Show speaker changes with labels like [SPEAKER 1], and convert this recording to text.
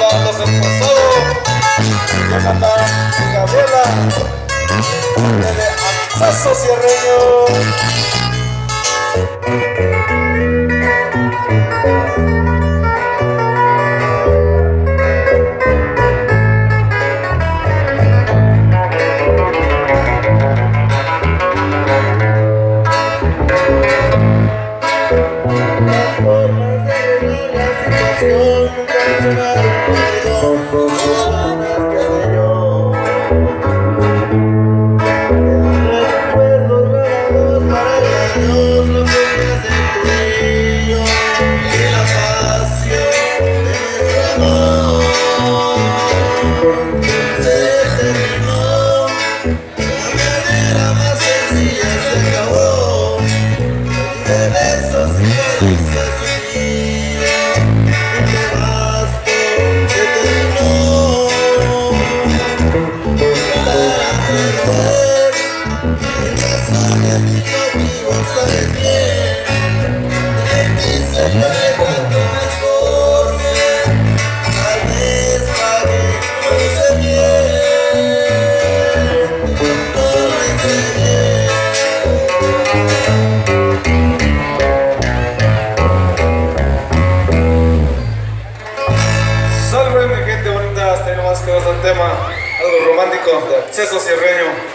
[SPEAKER 1] bandas del pasado, Jonathan y Gabriela, de Acceso Sierreño.
[SPEAKER 2] Las formas de arreglar la situación nunca funcionaron conmigo, no ganas que yo. Quedan recuerdos grabados para el adiós, lo que me hace tú y yo, y la pasión de nuestro amor se terminó, de la manera más sencilla se acabó. De besos y caricias y vida, y te basto que terminó para perder. Y ya sabes mis motivos, sabes bien, de ti se me cuanto me esforcé, tal vez pagué, no lo hice bien, no lo hice bien.
[SPEAKER 1] Salve mi gente bonita, hasta ahí nomás quedó este tema, algo romántico de Acceso Sierreño.